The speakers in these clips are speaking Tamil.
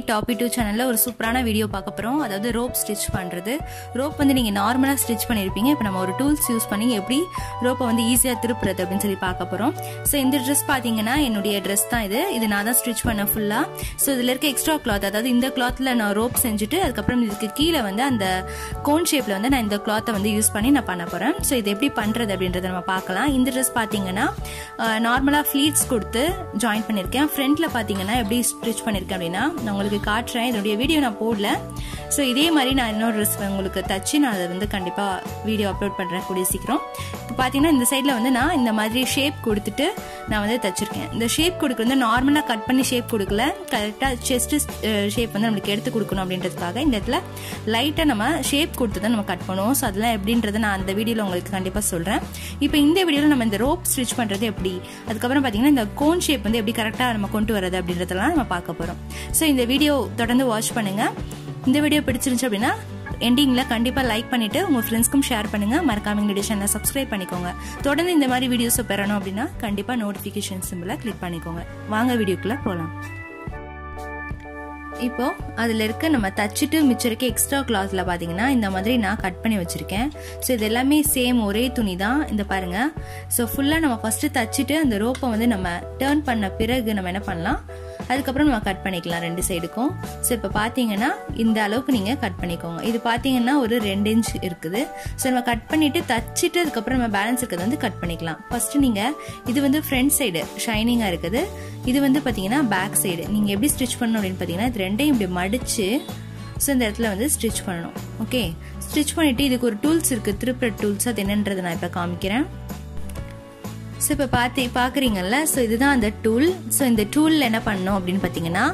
Toppytoo சேனல்ல ஒரு சூப்பரான வீடியோ பார்க்க போறோம். அதாவது ரோப் ஸ்டிட்ச் பண்றது. ரோப் வந்து நீங்க நார்மலா ஸ்டிட்ச் பண்ணிருப்பீங்க. இப்போ நம்ம ஒரு டூல்ஸ் யூஸ் பண்ணி எப்படி ரோப்பை வந்து ஈஸியா திருப்புறது அப்படினு சொல்லி பார்க்க போறோம். சோ இந்த Dress பாத்தீங்கன்னா என்னுடைய Dress தான் இது. இது நான் தான் ஸ்டிட்ச் பண்ண ஃபுல்லா. சோ இதுல இருக்க எக்ஸ்ட்ரா கிளாத் அதாவது இந்த கிளாத்ல நான் ரோப் செஞ்சுட்டு அதுக்கு அப்புறம் இதுக்கு கீழ வந்து அந்த கோன் ஷேப்ல வந்து நான் இந்த கிளாத்தை வந்து யூஸ் பண்ணி நான் பண்ண போறேன். சோ இது எப்படி பண்றது அப்படின்றத நம்ம பார்க்கலாம். இந்த Dress பாத்தீங்கன்னா நார்மலா ஃப்ளீட்ஸ் கொடுத்து ஜாயின் பண்ணிருக்கேன். ஃப்ரண்ட்ல பாத்தீங்கன்னா எப்படி ஸ்டிட்ச் பண்ணிருக்கேன் அப்படின்னா நான் உங்களுக்கு காட்டுறேன். இதோட வீடியோ நான் போடல. சோ இதே மாதிரி நான் இன்னொரு Dress உங்களுக்கு தச்சு நான் அதை வந்து கண்டிப்பா வீடியோ அப்லோட் பண்றேன் கூடிய சீக்கிரம். இப்போ பாத்தீங்கன்னா இந்த சைட்ல வந்து நான் இந்த மாதிரி ஷேப் கொடுத்துட்டு நான் வந்து தச்சிருக்கேன். இந்த ஷேப் கொடுக்கறது நார்மலா கட் பண்ணி ஷேப் கொடுக்கல, கரெக்டா செஸ்ட் ஷேப் வந்து நமக்கு எடுத்து கொடுக்கணும் அப்படின்றதுக்காக இந்த இடத்துல லைட்டா நம்ம ஷேப் கொடுத்து தான் நம்ம கட் பண்ணுவோம். ஸோ அதெல்லாம் எப்படின்றத நான் அந்த வீடியோல உங்களுக்கு கண்டிப்பா சொல்றேன். இப்போ இந்த வீடியோல நம்ம இந்த ரோப் ஸ்டிச் பண்றது எப்படி, அதுக்கப்புறம் பாத்தீங்கன்னா இந்த கோன் ஷேப் வந்து எப்படி கரெக்டா நம்ம கொண்டு வரது அப்படின்றதெல்லாம் நம்ம பார்க்க போறோம். ஸோ இந்த வீடியோ தொடர்ந்து வாட்ச் பண்ணுங்க. இந்த வீடியோ பிடிச்சிருந்துச்சு அப்படின்னா எண்டிங்ல கண்டிப்பா லைக் பண்ணிட்டு உங்க ஃப்ரெண்ட்ஸ்க்கும் ஷேர் பண்ணுங்க. மறக்காம எங்களுடைய சேனலை சப்ஸ்கிரைப் பண்ணிக்கோங்க. தொடர்ந்து இந்த மாதிரி வீடியோஸ் பெறணும் அப்படின்னா கண்டிப்பா நோட்டிபிகேஷன் சிம்பிளை கிளிக் பண்ணிக்கோங்க. வாங்க வீடியோக்குள்ள போலாம். இப்போ அதுல இருக்க நம்ம தச்சிட்டு மிச்சம் இருக்க எக்ஸ்ட்ரா கிளாத்ல பாத்தீங்கன்னா இந்த மாதிரி நான் கட் பண்ணி வச்சிருக்கேன். ஸோ இது எல்லாமே சேம் ஒரே துணி தான். இந்த பாருங்க. ஸோ ஃபுல்லா நம்ம ஃபர்ஸ்ட் தச்சிட்டு அந்த ரோப்பை வந்து நம்ம டர்ன் பண்ண பிறகு நம்ம என்ன பண்ணலாம், அதுக்கப்புறம் நம்ம கட் பண்ணிக்கலாம் ரெண்டு சைடுக்கும். ஸோ இப்போ பார்த்தீங்கன்னா இந்த அளவுக்கு நீங்கள் கட் பண்ணிக்கோங்க. இது பார்த்தீங்கன்னா ஒரு 2 இன்ச் இருக்குது. ஸோ நம்ம கட் பண்ணிட்டு தச்சிட்டு அதுக்கப்புறம் நம்ம பேலன்ஸ் இருக்கிறது வந்து கட் பண்ணிக்கலாம். ஃபர்ஸ்ட் நீங்கள் இது வந்து ஃப்ரண்ட் சைடு ஷைனிங்காக இருக்குது, இது வந்து பார்த்தீங்கன்னா பேக் சைடு. நீங்கள் எப்படி ஸ்டிச் பண்ணணும் அப்படின்னு பார்த்தீங்கன்னா இது ரெண்டையும் இப்படி மடிச்சு ஸோ இந்த இடத்துல வந்து ஸ்டிச் பண்ணணும். ஓகே, ஸ்டிச் பண்ணிட்டு இதுக்கு ஒரு டூல்ஸ் இருக்குது, திருப்புற டூல்ஸ். அது என்னன்றதை நான் இப்போ காமிக்கிறேன். ஸோ இப்போ பார்க்குறீங்கல்ல, ஸோ இதுதான் அந்த டூல். ஸோ இந்த டூலில் என்ன பண்ணணும் அப்படின்னு பார்த்தீங்கன்னா,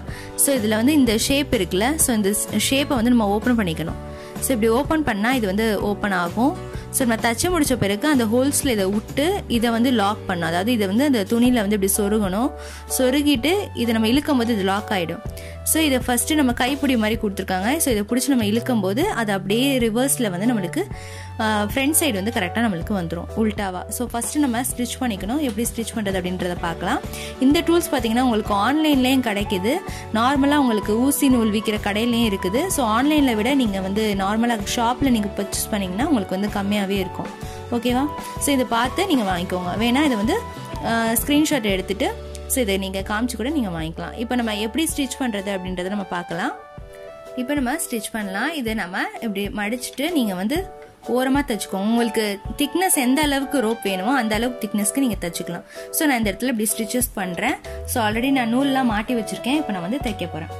ஸோ இதில் வந்து இந்த ஷேப் இருக்குல்ல, ஸோ இந்த ஷேப்பை வந்து நம்ம ஓப்பன் பண்ணிக்கணும். ஸோ இப்படி ஓப்பன் பண்ணால் இது வந்து ஓப்பன் ஆகும். ஸோ நம்ம தச்சு முடிச்ச பிறகு அந்த ஹோல்ஸில் இதை விட்டு இதை வந்து லாக் பண்ணணும். அதாவது இதை வந்து அந்த துணியில் வந்து இப்படி சொருகணும். சொருகிட்டு இதை நம்ம இழுக்கும் போது இது லாக் ஆகிடும். ஸோ இதை ஃபர்ஸ்ட் நம்ம கைப்பிடி மாதிரி கொடுத்துருக்காங்க. ஸோ இதை பிடிச்சி நம்ம இழுக்கும் போது அது அப்படியே ரிவர்ஸில் வந்து நம்மளுக்கு ஃப்ரண்ட் சைடு வந்து கரெக்டாக நம்மளுக்கு வந்துடும் உல்டாவா. ஸோ ஃபர்ஸ்ட் நம்ம ஸ்டிச் பண்ணிக்கணும். எப்படி ஸ்டிச் பண்ணுறது அப்படின்றத பார்க்கலாம். இந்த டூல்ஸ் பார்த்தீங்கன்னா உங்களுக்கு ஆன்லைன்லேயும் கிடைக்குது, நார்மலாக உங்களுக்கு ஊசி நூல் விற்கிற கடையிலையும் இருக்குது. ஸோ ஆன்லைனில் விட நீங்கள் வந்து நார்மலாக ஷாப்பில் நீங்கள் பர்ச்சேஸ் பண்ணிங்கன்னா உங்களுக்கு வந்து கம்மியாகவே இருக்கும். ஓகேவா? ஸோ இதை பார்த்து நீங்கள் வாங்கிக்கோங்க. வேணா இதை வந்து ஸ்க்ரீன்ஷாட் எடுத்துகிட்டு ஸோ இதை நீங்கள் காமிச்சு கூட நீங்கள் வாங்கிக்கலாம். இப்போ நம்ம எப்படி ஸ்டிச் பண்ணுறது அப்படின்றத நம்ம பார்க்கலாம். இப்போ நம்ம ஸ்டிச் பண்ணலாம். இதை நம்ம இப்படி மடிச்சுட்டு நீங்கள் வந்து ஓரமாக தைச்சிக்கோங்க. உங்களுக்கு திக்னஸ் எந்த அளவுக்கு ரோப் வேணுமோ அந்த அளவுக்கு திக்னஸ்க்கு நீங்கள் தைச்சிக்கலாம். ஸோ நான் இந்த இடத்துல இப்படி ஸ்டிச்சஸ் பண்ணுறேன். ஸோ ஆல்ரெடி நான் நூல்லாம் மாட்டி வச்சுருக்கேன். இப்போ நான் வந்து தைக்க போகிறேன்.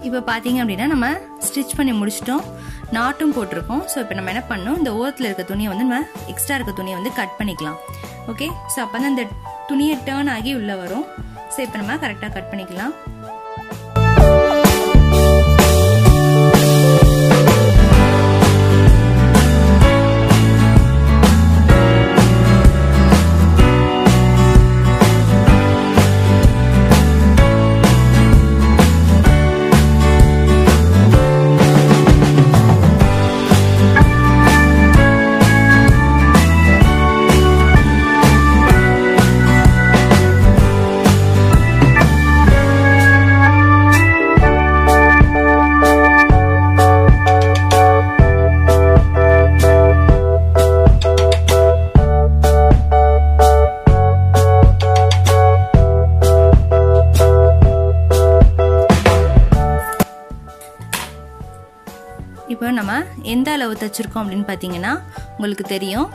இப்போ பார்த்தீங்க அப்படின்னா நம்ம ஸ்டிச் பண்ணி முடிச்சிட்டோம், நாட்டும் போட்டிருக்கோம். ஸோ இப்போ நம்ம என்ன பண்ணணும், இந்த ஓரத்தில் இருக்க துணியை வந்து நம்ம எக்ஸ்ட்ரா இருக்க துணியை வந்து கட் பண்ணிக்கலாம். ஓகே, ஸோ அப்போ தான் இந்த துணியை டேர்ன் ஆகி உள்ளே வரும். ஸோ இப்போ நம்ம கரெக்டாக கட் பண்ணிக்கலாம். இப்போ நம்ம எந்த அளவு தைச்சிருக்கோம் அப்படின்னு பார்த்தீங்கன்னா உங்களுக்கு தெரியும்.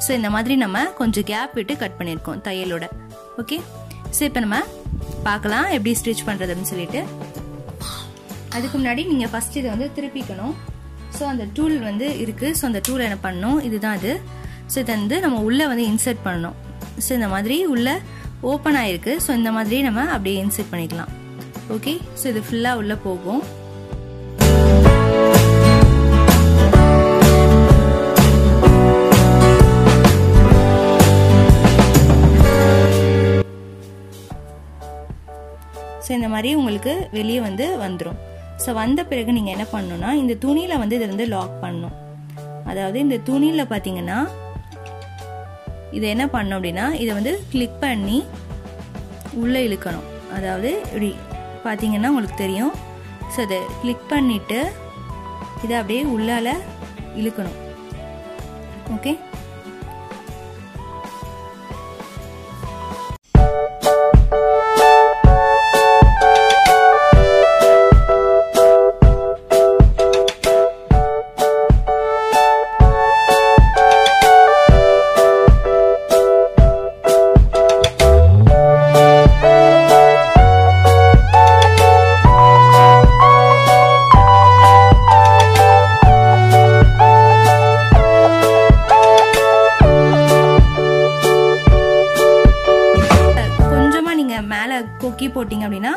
ஸோ இந்த மாதிரி நம்ம கொஞ்சம் கேப் விட்டு கட் பண்ணியிருக்கோம் தையலோட. ஓகே, ஸோ இப்போ நம்ம பார்க்கலாம் எப்படி ஸ்டிச் பண்ணுறது அப்படின்னு சொல்லிட்டு. அதுக்கு முன்னாடி நீங்கள் ஃபஸ்ட் இதை வந்து திருப்பிக்கணும். ஸோ அந்த டூல் வந்து இருக்குது. ஸோ அந்த டூல் என்ன பண்ணணும், இதுதான் அது. ஸோ இதை வந்து நம்ம உள்ளே வந்து இன்சர்ட் பண்ணணும். ஸோ இந்த மாதிரி உள்ளே ஓப்பன் ஆகிருக்கு. ஸோ இந்த மாதிரி நம்ம அப்படியே இன்சர்ட் பண்ணிக்கலாம். ஓகே, ஸோ இது ஃபுல்லாக உள்ளே போகும். ஸோ இந்த மாதிரி உங்களுக்கு வெளியே வந்து வந்துடும். ஸோ வந்த பிறகு நீங்கள் என்ன பண்ணணும்னா இந்த துணியில் வந்து இதை வந்து லாக் பண்ணணும். அதாவது இந்த துணியில் பார்த்தீங்கன்னா இதை என்ன பண்ணணும் அப்படின்னா இதை வந்து கிளிக் பண்ணி உள்ளே இழுக்கணும். அதாவது இப்படி பார்த்தீங்கன்னா உங்களுக்கு தெரியும். ஸோ அதை கிளிக் பண்ணிவிட்டு இதை அப்படியே உள்ளால இழுக்கணும். ஓகே, கொக்கி போட்டிங்க அப்படின்னா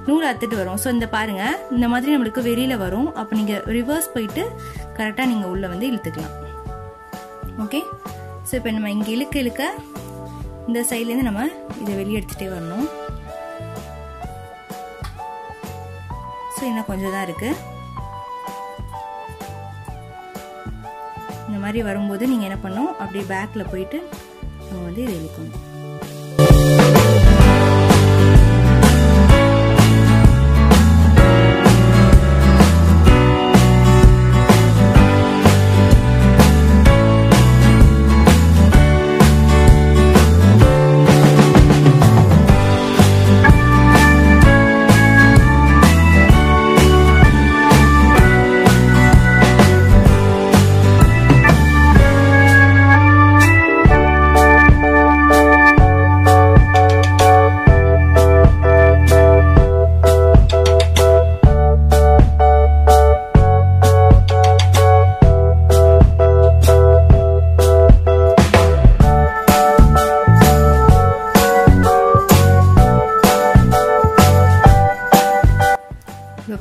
நூல் அத்துட்டு வரும். ஸோ இந்த பாருங்க இந்த மாதிரி நம்மளுக்கு வெளியில வரும். அப்போ நீங்கள் ரிவர்ஸ் போயிட்டு கரெக்டாக நீங்கள் உள்ள வந்து இழுத்துக்கலாம். ஓகே, ஸோ இப்போ நம்ம இங்கே இழுக்க இழுக்க இந்த சைட்லேருந்து நம்ம இதை வெளியே எடுத்துகிட்டே வரணும். ஸோ இன்னும் கொஞ்சம் தான் இருக்கு. இந்த மாதிரி வரும்போது நீங்கள் என்ன பண்ணணும், அப்படியே பேக்கில் போயிட்டு நம்ம வந்து இதை இழுக்கணும்.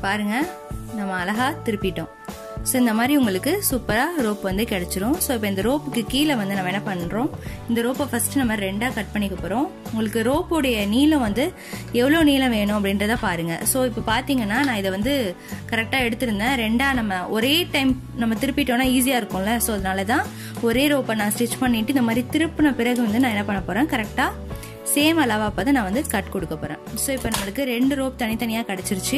பாருங்க நம்ம அழகா திருப்பிட்டோம். ஸோ இந்த மாதிரி உங்களுக்கு சூப்பராக ரோப் வந்து கிடைச்சிரும். ஸோ இப்போ இந்த ரோப்புக்கு கீழே வந்து நம்ம என்ன பண்ணுறோம், இந்த ரோப்பை ஃபர்ஸ்ட் நம்ம ரெண்டாக கட் பண்ணிக்க போகிறோம். உங்களுக்கு ரோப்போடைய நீளம் வந்து எவ்வளோ நீளம் வேணும் அப்படின்றத பாருங்க. ஸோ இப்போ பார்த்தீங்கன்னா நான் இதை வந்து கரெக்டாக எடுத்திருந்தேன். ரெண்டாக நம்ம ஒரே டைம் நம்ம திருப்பிட்டோம்னா ஈஸியாக இருக்கும்ல. ஸோ அதனால தான் ஒரே ரோப்பை நான் ஸ்டிச் பண்ணிட்டு இந்த மாதிரி திருப்பின பிறகு வந்து நான் என்ன பண்ண போகிறேன், கரெக்டாக சேம் அளவா பார்த்து நான் வந்து கட் கொடுக்க போறேன். ஸோ இப்போ நம்மளுக்கு 2 ரோப் தனித்தனியாக கிடைச்சிருச்சு.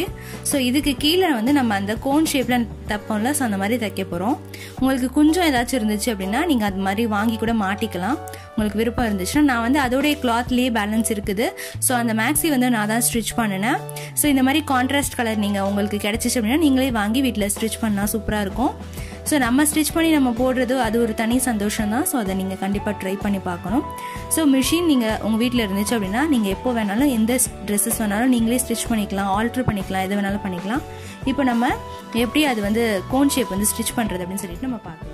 ஸோ இதுக்கு கீழே வந்து நம்ம அந்த கோன் ஷேப்ல தப்போம்ல, ஸோ அந்த மாதிரி தைக்க போறோம். உங்களுக்கு கொஞ்சம் ஏதாச்சும் இருந்துச்சு அப்படின்னா நீங்க அது மாதிரி வாங்கி கூட மாட்டிக்கலாம். உங்களுக்கு விருப்பம் இருந்துச்சுன்னா நான் வந்து அதோடைய கிளாத்லேயே பேலன்ஸ் இருக்குது. ஸோ அந்த மேக்ஸி வந்து நான் தான் ஸ்டிச் பண்ணினேன். ஸோ இந்த மாதிரி கான்ட்ராஸ்ட் கலர் நீங்கள் உங்களுக்கு கிடைச்சிச்சு அப்படின்னா நீங்களே வாங்கி வீட்டில் ஸ்டிச் பண்ணால் சூப்பராக இருக்கும். ஸோ நம்ம ஸ்டிச் பண்ணி நம்ம போடுறது அது ஒரு தனி சந்தோஷம் தான். ஸோ அதை நீங்கள் கண்டிப்பாக ட்ரை பண்ணி பார்க்கணும். ஸோ மிஷின் நீங்கள் உங்கள் வீட்டில் இருந்துச்சு அப்படின்னா நீங்கள் எப்போ வேணாலும் எந்த ட்ரெஸ்ஸஸ் வேணாலும் நீங்களே ஸ்டிச் பண்ணிக்கலாம், ஆல்ட்ரு பண்ணிக்கலாம், எது வேணாலும் பண்ணிக்கலாம். இப்போ நம்ம எப்படி அது வந்து கோன் ஷேப் வந்து ஸ்டிச் பண்ணுறது அப்படின்னு சொல்லிட்டு நம்ம பார்க்கலாம்.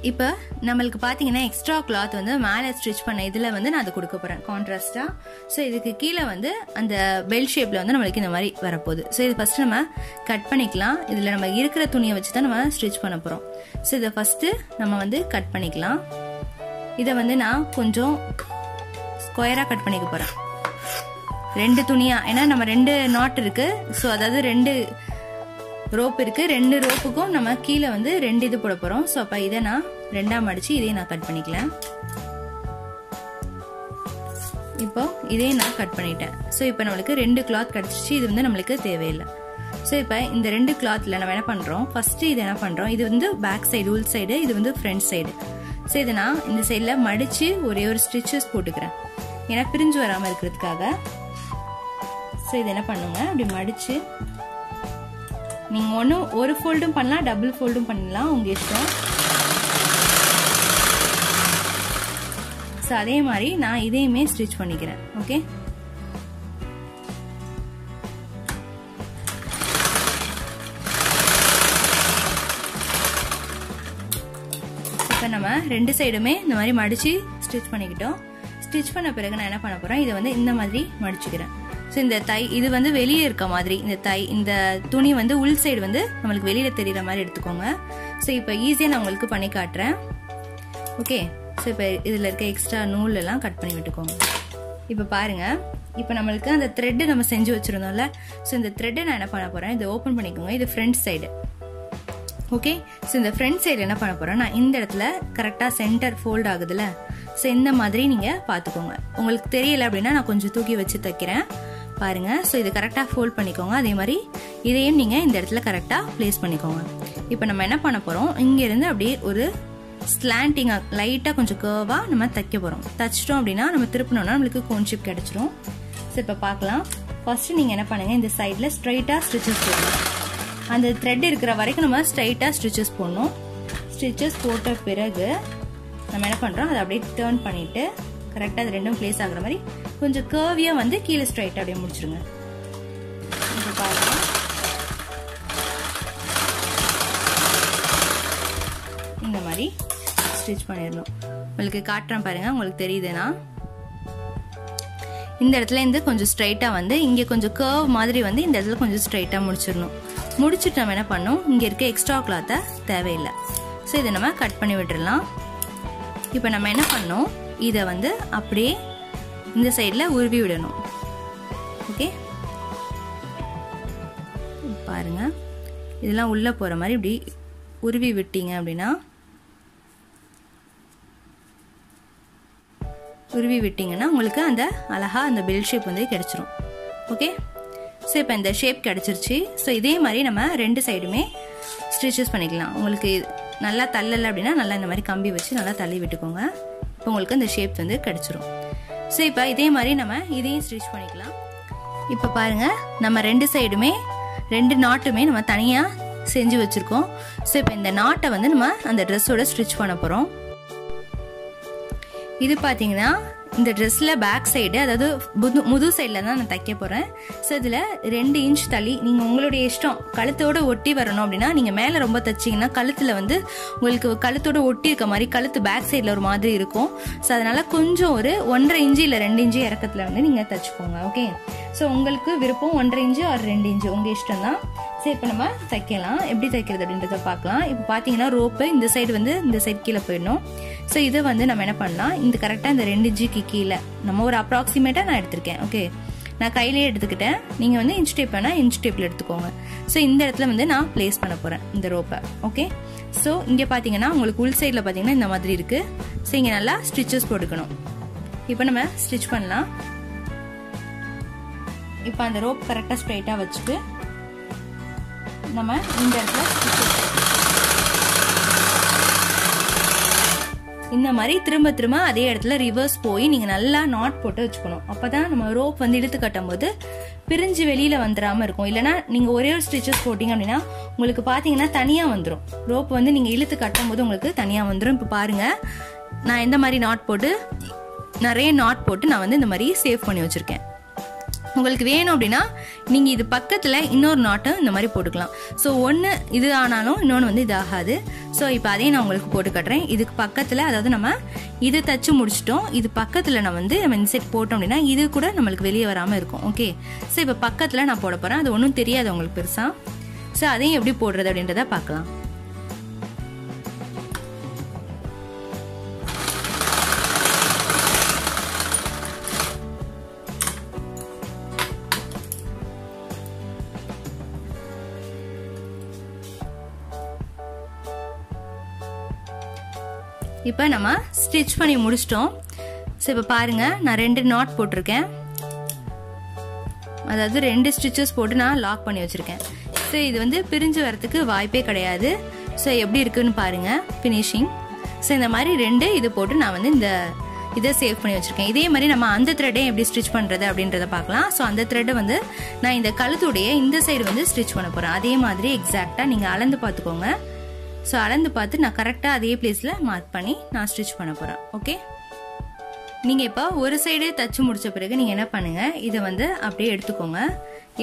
இப்போ நம்மளுக்கு பார்த்தீங்கன்னா எக்ஸ்ட்ரா கிளாத் வந்து மேலே ஸ்டிச் பண்ண இதில் வந்து நான் அதை கொடுக்க போகிறேன் கான்ட்ராஸ்டாக. ஸோ இதுக்கு கீழே வந்து அந்த பெல் ஷேப்பில் வந்து நம்மளுக்கு இந்த மாதிரி வரப்போகுது. ஸோ இது ஃபஸ்ட்டு நம்ம கட் பண்ணிக்கலாம். இதில் நம்ம இருக்கிற துணியை வச்சு தான் நம்ம ஸ்டிச் பண்ண போகிறோம். ஸோ இதை ஃபஸ்ட்டு நம்ம வந்து கட் பண்ணிக்கலாம். இதை வந்து நான் கொஞ்சம் ஸ்கொயராக கட் பண்ணிக்க போகிறேன் 2 துணியாக. ஏன்னா நம்ம 2 நாட் இருக்குது. ஸோ அதாவது 2 ரோப் இருக்கு. 2 ரோப்புக்கும் நம்ம கீழே வந்து 2 இது போட போறோம். ஸோ அப்போ இதை நான் 2ஆ மடிச்சு இதையும் நான் கட் பண்ணிக்கலாம். இப்போ இதையும் நான் கட் பண்ணிட்டேன். ஸோ இப்போ நம்மளுக்கு 2 கிளாத் கிடைச்சிச்சு. இது வந்து நம்மளுக்கு தேவையில்லை. ஸோ இப்போ இந்த 2 கிளாத்ல நம்ம என்ன பண்றோம், ஃபர்ஸ்ட் இது என்ன பண்றோம், இது வந்து பேக் சைடு உள் சைடு, இது வந்து ஃப்ரண்ட் சைடு. ஸோ இதை நான் இந்த சைடில் மடிச்சு ஒரே ஒரு ஸ்டிச்சஸ் போட்டுக்கிறேன், ஏன்னா பிரிஞ்சு வராமல் இருக்கிறதுக்காக. ஸோ இது என்ன பண்ணுங்க, அப்படி மடிச்சு நீங்க ஒரு ஃபோல்டும் பண்ணலாம், டபுள் ஃபோல்டும் பண்ணலாம், உங்க இஷ்டம். ஸோ அதே மாதிரி நான் இதையுமே ஸ்டிச் பண்ணிக்கிறேன். ஓகே, இப்போ நம்ம ரெண்டு சைடுமே இந்த மாதிரி மடிச்சு ஸ்டிச் பண்ணிக்கிட்டோம். ஸ்டிச் பண்ண பிறகு நான் என்ன பண்ண போறேன், இதை வந்து இந்த மாதிரி மடிச்சுக்கிறேன். ஸோ இந்த இது வந்து வெளியே இருக்க மாதிரி, இந்த துணி வந்து உள் சைடு வந்து நம்மளுக்கு வெளியில தெரியுற மாதிரி எடுத்துக்கோங்க. ஸோ இப்போ ஈஸியாக நான் உங்களுக்கு பண்ணி காட்டுறேன். ஓகே, ஸோ இப்போ இதில் இருக்க எக்ஸ்ட்ரா நூல் எல்லாம் கட் பண்ணி விட்டுக்கோங்க. இப்போ பாருங்க, இப்போ நம்மளுக்கு அந்த த்ரெட்டு நம்ம செஞ்சு வச்சிருந்தோம்ல, ஸோ இந்த த்ரெட்டை நான் என்ன பண்ண போறேன், இதை ஓப்பன் பண்ணிக்கோங்க. இது ஃப்ரண்ட் சைடு. ஓகே, ஸோ இந்த ஃப்ரண்ட் சைடு என்ன பண்ண போறேன், நான் இந்த இடத்துல கரெக்டாக சென்டர் ஃபோல்ட் ஆகுதுல்ல, ஸோ இந்த மாதிரி நீங்க பார்த்துக்கோங்க. உங்களுக்கு தெரியல அப்படின்னா நான் கொஞ்சம் தூக்கி வச்சு தைக்கிறேன் பாருங்க. ஸோ இது கரெக்டாக ஃபோல்ட் பண்ணிக்கோங்க. அதே மாதிரி இதையும் நீங்க இந்த இடத்துல கரெக்டாக பிளேஸ் பண்ணிக்கோங்க. இப்போ நம்ம என்ன பண்ண போறோம், இங்க இருந்து அப்படியே ஒரு ஸ்லாண்டிங்கா லைட்டா கொஞ்சம் கர்வா நம்ம தைக்க போறோம். தைச்சிட்டோம் அப்படின்னா நம்ம திருப்பினோம்னா நம்மளுக்கு கோன் ஷேப் கிடைச்சிரும். ஸோ இப்போ பார்க்கலாம். ஃபர்ஸ்ட் நீங்க என்ன பண்ணுங்க, இந்த சைட்ல ஸ்ட்ரைட்டா ஸ்டிச்சஸ் போடணும். அந்த த்ரெட் இருக்கிற வரைக்கும் நம்ம ஸ்ட்ரைட்டா ஸ்டிச்சஸ் போடணும். ஸ்டிச்சஸ் போட்ட பிறகு நம்ம என்ன பண்றோம், அதை அப்படியே டர்ன் பண்ணிட்டு கரெக்டா அது ரெண்டும் பிளேஸ் ஆகுற மாதிரி கொஞ்சம் கர்வியா வந்து கீழே ஸ்ட்ரைட்டா அப்படியே முடிச்சிருங்க. இப்போ பாருங்க, இந்த மாதிரி ஸ்டிச் பண்ணிடணும். உங்களுக்கு காட்டுறேன் பாருங்க, உங்களுக்கு தெரியுதுன்னா இந்த இடத்துல இருந்து கொஞ்சம் ஸ்ட்ரைட்டா வந்து இங்க கொஞ்சம் கர்வ் மாதிரி வந்து இந்த இடத்துல கொஞ்சம் ஸ்ட்ரைட்டா முடிச்சிடணும். முடிச்சுட்டு நம்ம என்ன பண்ணோம், இங்க இருக்க எக்ஸ்ட்ரா கிளாத்தை தேவையில்லை. ஸோ இதை நம்ம கட் பண்ணி விட்டுடலாம். இப்போ நம்ம என்ன பண்ணோம், இதை வந்து அப்படியே இந்த சைட்ல உருவி விடணும். ஓகே, பாருங்க, இதெல்லாம் உள்ள போற மாதிரி இப்படி உருவி விட்டீங்க அப்படின்னா, உருவி விட்டீங்கன்னா உங்களுக்கு அந்த அழகா அந்த பெல் ஷேப் வந்து கிடைச்சிரும். ஓகே, ஸோ இப்போ இந்த ஷேப் கிடைச்சிருச்சு. ஸோ இதே மாதிரி நம்ம ரெண்டு சைடுமே ஸ்டிச்சஸ் பண்ணிக்கலாம். உங்களுக்கு நல்லா தள்ளலை அப்படின்னா நல்லா இந்த மாதிரி கம்பி வச்சு நல்லா தள்ளி விட்டுக்கோங்க. இப்போ உங்களுக்கு அந்த ஷேப் வந்து கிடைச்சிரும். ஸோ இப்போ இதே மாதிரி நம்ம இதையும் ஸ்டிச் பண்ணிக்கலாம். இப்போ பாருங்க, நம்ம ரெண்டு சைடுமே ரெண்டு நாட்டுமே நம்ம தனியாக செஞ்சு வச்சிருக்கோம். ஸோ இப்போ இந்த நாட்டை வந்து நம்ம அந்த ட்ரெஸ்ஸோட ஸ்டிச் பண்ண போகிறோம். இது பார்த்தீங்கன்னா இந்த ட்ரெஸ்ல பேக் சைடு, அதாவது முது சைடில் தான் நான் தைக்க போகிறேன். ஸோ இதில் 2 இன்ச் தள்ளி நீங்கள் உங்களுடைய இஷ்டம் கழுத்தோட ஒட்டி வரணும் அப்படின்னா நீங்கள் மேலே ரொம்ப தைச்சிங்கன்னா கழுத்தில் வந்து உங்களுக்கு கழுத்தோட ஒட்டி இருக்க மாதிரி கழுத்து பேக் சைடில் ஒரு மாதிரி இருக்கும். ஸோ அதனால கொஞ்சம் ஒரு 1.5 இன்ச்சு இல்லை 2 இன்ச்சு இறக்கத்தில் வந்து நீங்கள் தைச்சிக்கோங்க. ஓகே, ஸோ உங்களுக்கு விருப்பம் 1.5 இன்ச்சு ஒரு 2 இன்ச்சு உங்கள் இஷ்டம் தான். சரி, இப்போ நம்ம தைக்கலாம். எப்படி தைக்கிறது அப்படின்றத பார்க்கலாம். இப்போ பார்த்தீங்கன்னா ரோப்பு இந்த சைடு வந்து இந்த சைடு கீழே போயிடணும். ஸோ இதை வந்து நம்ம என்ன பண்ணலாம், இந்த கரெக்டாக இந்த 2 இன்ச்சுக்கு கீழே நம்ம ஒரு அப்ராக்சிமேட்டாக நான் எடுத்திருக்கேன். ஓகே, நான் கையிலேயே எடுத்துக்கிட்டேன். நீங்கள் வந்து இன்ச் டேப் வேணால் இன்ச் டேப்பில் எடுத்துக்கோங்க. ஸோ இந்த இடத்துல வந்து நான் பிளேஸ் பண்ண போகிறேன் இந்த ரோப்பை. ஓகே, ஸோ இங்கே பார்த்தீங்கன்னா உங்களுக்கு உள் சைடில் பார்த்தீங்கன்னா இந்த மாதிரி இருக்குது. ஸோ இங்கே நல்லா ஸ்டிச்சஸ் போட்டுக்கணும். இப்போ நம்ம ஸ்டிச் பண்ணலாம். இப்போ அந்த ரோப் கரெக்டாக ஸ்ட்ரைட்டாக வச்சுட்டு நம்ம இந்த இடத்துல இந்த மாதிரி திரும்ப திரும்ப அதே இடத்துல ரிவர்ஸ் போய் நீங்க நல்லா நாட் போட்டு வச்சுக்கணும். அப்பதான் நம்ம ரோப் வந்து இழுத்து கட்டும் போது பிரிஞ்சு வெளியில வந்துடாம இருக்கும். இல்லைன்னா நீங்க ஒரே ஒரு ஸ்டிச்சஸ் போட்டீங்க அப்படின்னா உங்களுக்கு பாத்தீங்கன்னா தனியா வந்துடும். ரோப் வந்து நீங்க இழுத்து கட்டும் போது உங்களுக்கு தனியா வந்துடும். இப்ப பாருங்க, நான் இந்த மாதிரி நாட் போட்டு நிறைய நாட் போட்டு நான் வந்து இந்த மாதிரி சேவ் பண்ணி வச்சிருக்கேன். உங்களுக்கு வேணும் அப்படின்னா நீங்க இது பக்கத்துல இன்னொரு நாட்டும் இந்த மாதிரி போட்டுக்கலாம். ஸோ ஒன்று இது ஆனாலும் இன்னொன்று வந்து இது ஆகாது. ஸோ இப்போ அதையும் நான் உங்களுக்கு போட்டு காட்டுறேன். இதுக்கு பக்கத்துல, அதாவது நம்ம இது தச்சு முடிச்சிட்டோம், இது பக்கத்துல நான் வந்து நம்ம இந்த செட் போட்டோம் அப்படின்னா இது கூட நம்மளுக்கு வெளியே வராம இருக்கும். ஓகே, ஸோ இப்போ பக்கத்துல நான் போட போறேன். அது ஒன்றும் தெரியாது உங்களுக்கு பெருசா. ஸோ அதையும் எப்படி போடுறது அப்படின்றத பார்க்கலாம். இப்போ நம்ம ஸ்டிச் பண்ணி முடிச்சிட்டோம். ஸோ இப்போ பாருங்க, நான் 2 நாட் போட்டிருக்கேன். அதாவது 2 ஸ்டிச்சஸ் போட்டு நான் லாக் பண்ணி வச்சிருக்கேன். ஸோ இது வந்து பிரிஞ்சு வரதுக்கு வாய்ப்பே கிடையாது. ஸோ எப்படி இருக்குன்னு பாருங்க ஃபினிஷிங். ஸோ இந்த மாதிரி 2 இது போட்டு நான் வந்து இந்த இதை சேவ் பண்ணி வச்சிருக்கேன். இதே மாதிரி நம்ம அந்த த்ரெட்டை எப்படி ஸ்டிச் பண்றது அப்படின்றத பார்க்கலாம். ஸோ அந்த த்ரெட்டை வந்து நான் இந்த கழுத்துடைய இந்த சைடு வந்து ஸ்டிச் பண்ண போறேன். அதே மாதிரி எக்ஸாக்டா நீங்க அளந்து பார்த்துக்கோங்க. ஸோ அளந்து பார்த்து நான் கரெக்டாக அதே பிளேஸில் மார்க் பண்ணி நான் ஸ்டிச் பண்ண போகிறேன். ஓகே, நீங்கள் இப்போ ஒரு சைடு தச்சு முடிச்ச பிறகு நீங்கள் என்ன பண்ணுங்க, இதை வந்து அப்படியே எடுத்துக்கோங்க.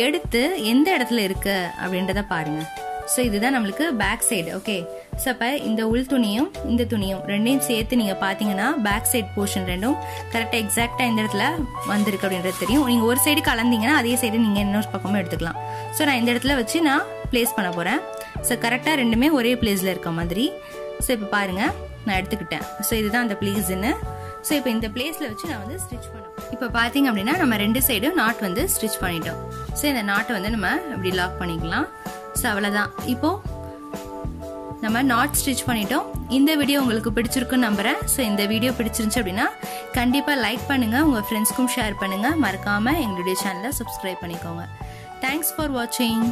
எடுத்து எந்த இடத்துல இருக்கு அப்படின்றத பாருங்க. ஸோ இதுதான் நம்மளுக்கு பேக் சைடு. ஓகே, ஸோ அப்போ இந்த உள் துணியும் இந்த துணியும் ரெண்டையும் சேர்த்து நீங்கள் பார்த்தீங்கன்னா பேக் சைடு போர்ஷன் ரெண்டும் கரெக்டாக எக்ஸாக்டாக இந்த இடத்துல வந்திருக்கு அப்படின்றது தெரியும். நீங்கள் ஒரு சைடு கலந்தீங்கன்னா அதே சைடு நீங்கள் இன்னொரு பக்கமும் எடுத்துக்கலாம். ஸோ நான் இந்த இடத்துல வச்சு நான் பிளேஸ் பண்ண போகிறேன். ஸோ கரெக்டாக ரெண்டுமே ஒரே பிளேஸில் இருக்க மாதிரி. ஸோ இப்போ பாருங்கள் நான் எடுத்துக்கிட்டேன். ஸோ இதுதான் அந்த பிளேஸ்ன்னு. ஸோ இப்போ இந்த பிளேஸில் வச்சு நான் வந்து ஸ்டிச் பண்ணேன். இப்போ பார்த்தீங்க அப்படின்னா நம்ம ரெண்டு சைடும் நாட் வந்து ஸ்டிச் பண்ணிட்டோம். ஸோ இந்த நாட்டை வந்து நம்ம இப்படி லாக் பண்ணிக்கலாம். ஸோ அவ்வளோதான். இப்போது நம்ம நாட் ஸ்டிச் பண்ணிட்டோம். இந்த வீடியோ உங்களுக்கு பிடிச்சிருக்குன்னு நம்புறேன். ஸோ இந்த வீடியோ பிடிச்சிருந்துச்சு அப்படின்னா கண்டிப்பாக லைக் பண்ணுங்கள், உங்கள் ஃப்ரெண்ட்ஸ்க்கும் ஷேர் பண்ணுங்கள், மறக்காமல் எங்களுடைய சேனலை சப்ஸ்கிரைப் பண்ணிக்கோங்க. தேங்க்ஸ் ஃபார் வாட்சிங்.